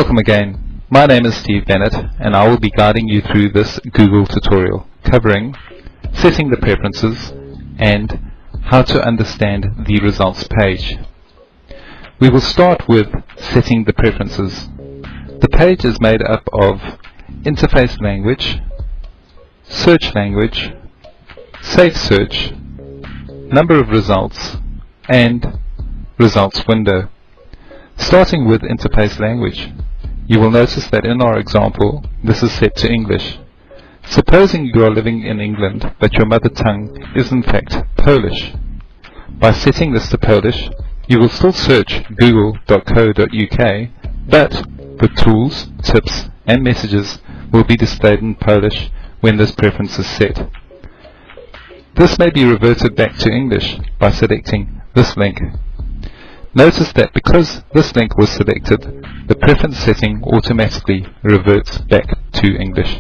Welcome again. My name is Steve Bennett and I will be guiding you through this Google tutorial covering setting the preferences and how to understand the results page. We will start with setting the preferences. The page is made up of interface language, search language, safe search, number of results, and results window. Starting with interface language, you will notice that in our example, this is set to English. Supposing you are living in England, but your mother tongue is in fact Polish. By setting this to Polish, you will still search google.co.uk, but the tools, tips, and messages will be displayed in Polish when this preference is set. This may be reverted back to English by selecting this link. Notice that because this link was selected, the preference setting automatically reverts back to English.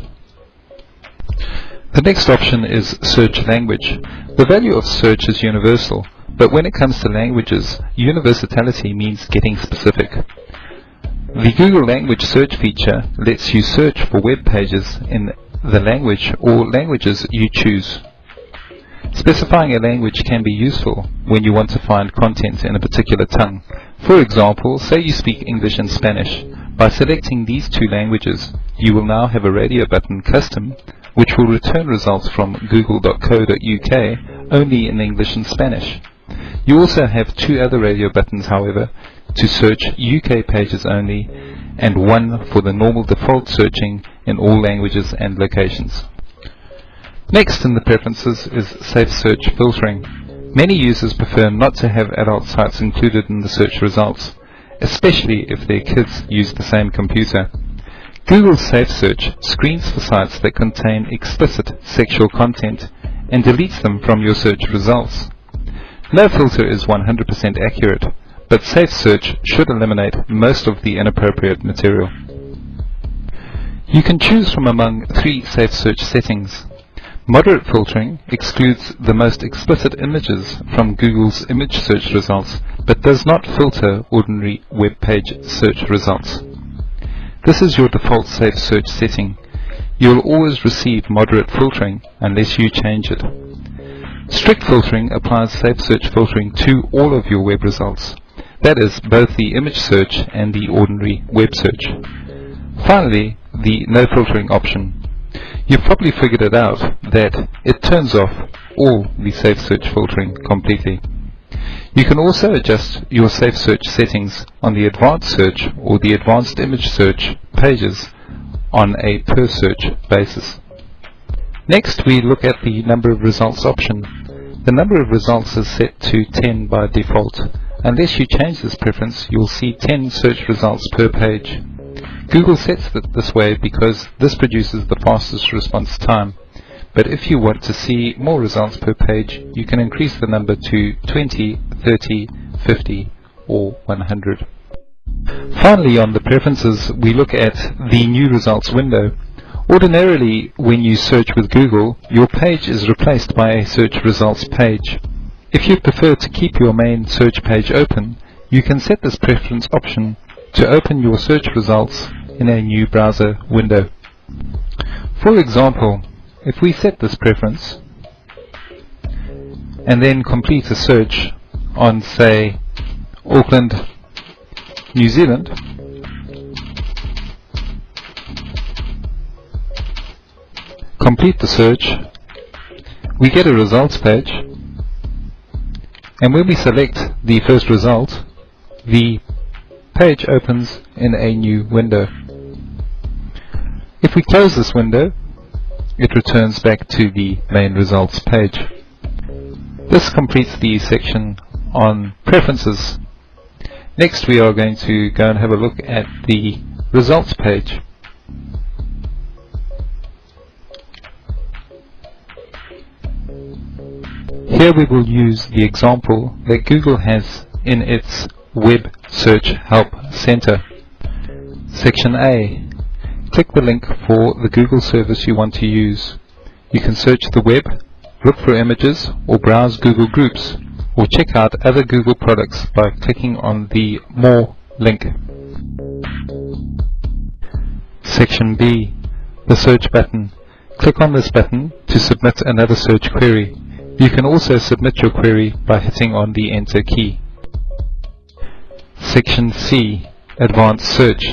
The next option is search language. The value of search is universal, but when it comes to languages, universality means getting specific. The Google language search feature lets you search for web pages in the language or languages you choose. Specifying a language can be useful when you want to find content in a particular tongue. For example, say you speak English and Spanish. By selecting these two languages, you will now have a radio button custom which will return results from google.co.uk only in English and Spanish. You also have two other radio buttons, however, to search UK pages only, and one for the normal default searching in all languages and locations. Next in the preferences is safe search filtering. Many users prefer not to have adult sites included in the search results, especially if their kids use the same computer. Google's Safe Search screens for sites that contain explicit sexual content and deletes them from your search results. No filter is 100% accurate, but Safe Search should eliminate most of the inappropriate material. You can choose from among three Safe Search settings. Moderate filtering excludes the most explicit images from Google's image search results, but does not filter ordinary web page search results. This is your default Safe Search setting. You will always receive moderate filtering unless you change it. Strict filtering applies Safe Search filtering to all of your web results. That is, both the image search and the ordinary web search. Finally, the no filtering option. You've probably figured it out that it turns off all the Safe Search filtering completely. You can also adjust your Safe Search settings on the Advanced Search or the Advanced Image Search pages on a per search basis. Next, we look at the number of results option. The number of results is set to 10 by default. Unless you change this preference, you'll see 10 search results per page. Google sets it this way because this produces the fastest response time. But if you want to see more results per page, you can increase the number to 20, 30, 50, or 100. Finally, on the preferences, we look at the new results window. Ordinarily, when you search with Google, your page is replaced by a search results page. If you prefer to keep your main search page open, you can set this preference option to open your search results in a new browser window. For example, if we set this preference and then complete a search on, say, Auckland, New Zealand, complete the search, we get a results page, and when we select the first result, the page opens in a new window. If we close this window, it returns back to the main results page. This completes the section on preferences. Next, we are going to go and have a look at the results page. Here we will use the example that Google has in its Web Search Help Center. Section A. Click the link for the Google service you want to use. You can search the web, look for images, or browse Google Groups, or check out other Google products by clicking on the More link. Section B, the search button. Click on this button to submit another search query. You can also submit your query by hitting on the Enter key. Section C, Advanced Search.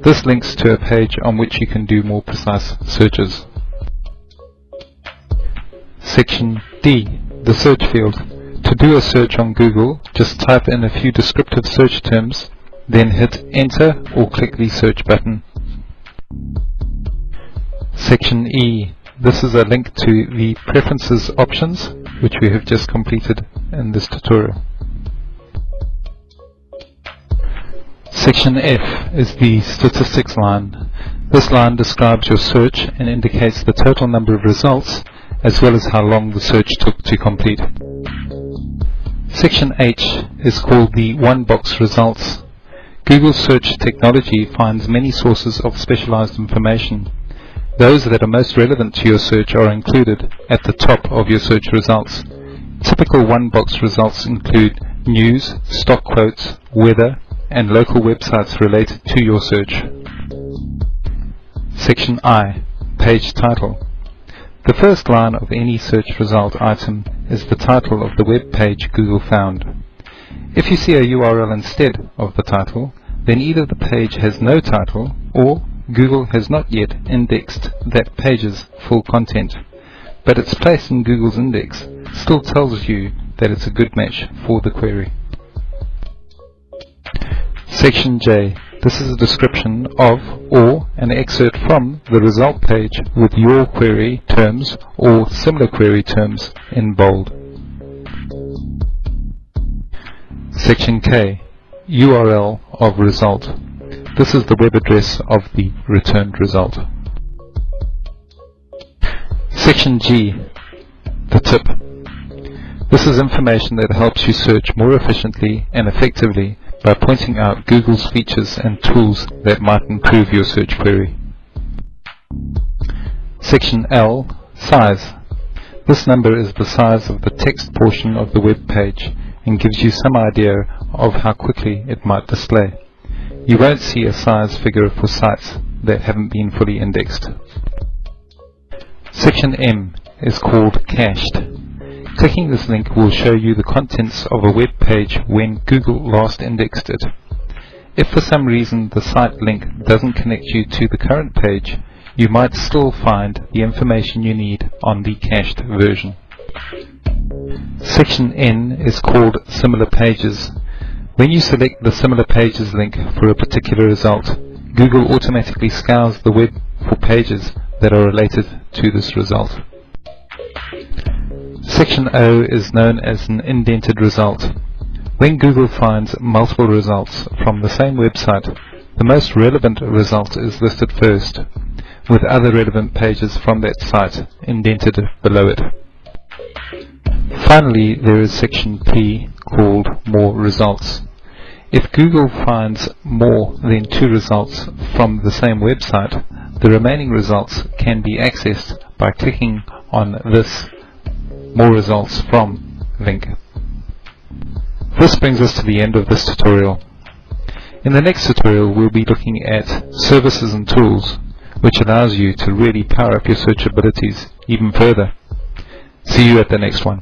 This links to a page on which you can do more precise searches. Section D, the search field. To do a search on Google, just type in a few descriptive search terms, then hit Enter or click the search button. Section E, this is a link to the Preferences options, which we have just completed in this tutorial. Section F is the Statistics line. This line describes your search and indicates the total number of results, as well as how long the search took to complete. Section H is called the one-box results. Google search technology finds many sources of specialized information. Those that are most relevant to your search are included at the top of your search results. Typical one-box results include news, stock quotes, weather, and local websites related to your search. Section I, Page Title. The first line of any search result item is the title of the web page Google found. If you see a URL instead of the title, then either the page has no title or Google has not yet indexed that page's full content, but its place in Google's index still tells you that it's a good match for the query. Section J. This is a description of or an excerpt from the result page with your query terms or similar query terms in bold. Section K. URL of result. This is the web address of the returned result. Section G. The tip. This is information that helps you search more efficiently and effectively by pointing out Google's features and tools that might improve your search query. Section L, Size. This number is the size of the text portion of the web page and gives you some idea of how quickly it might display. You won't see a size figure for sites that haven't been fully indexed. Section M is called Cached. Clicking this link will show you the contents of a web page when Google last indexed it. If for some reason the site link doesn't connect you to the current page, you might still find the information you need on the cached version. Section N is called Similar Pages. When you select the Similar Pages link for a particular result, Google automatically scours the web for pages that are related to this result. Section O is known as an indented result. When Google finds multiple results from the same website, the most relevant result is listed first, with other relevant pages from that site indented below it. Finally, there is Section P called More Results. If Google finds more than 2 results from the same website, the remaining results can be accessed by clicking on this More Results From link. This brings us to the end of this tutorial. In the next tutorial we'll be looking at services and tools, which allows you to really power up your search abilities even further. See you at the next one.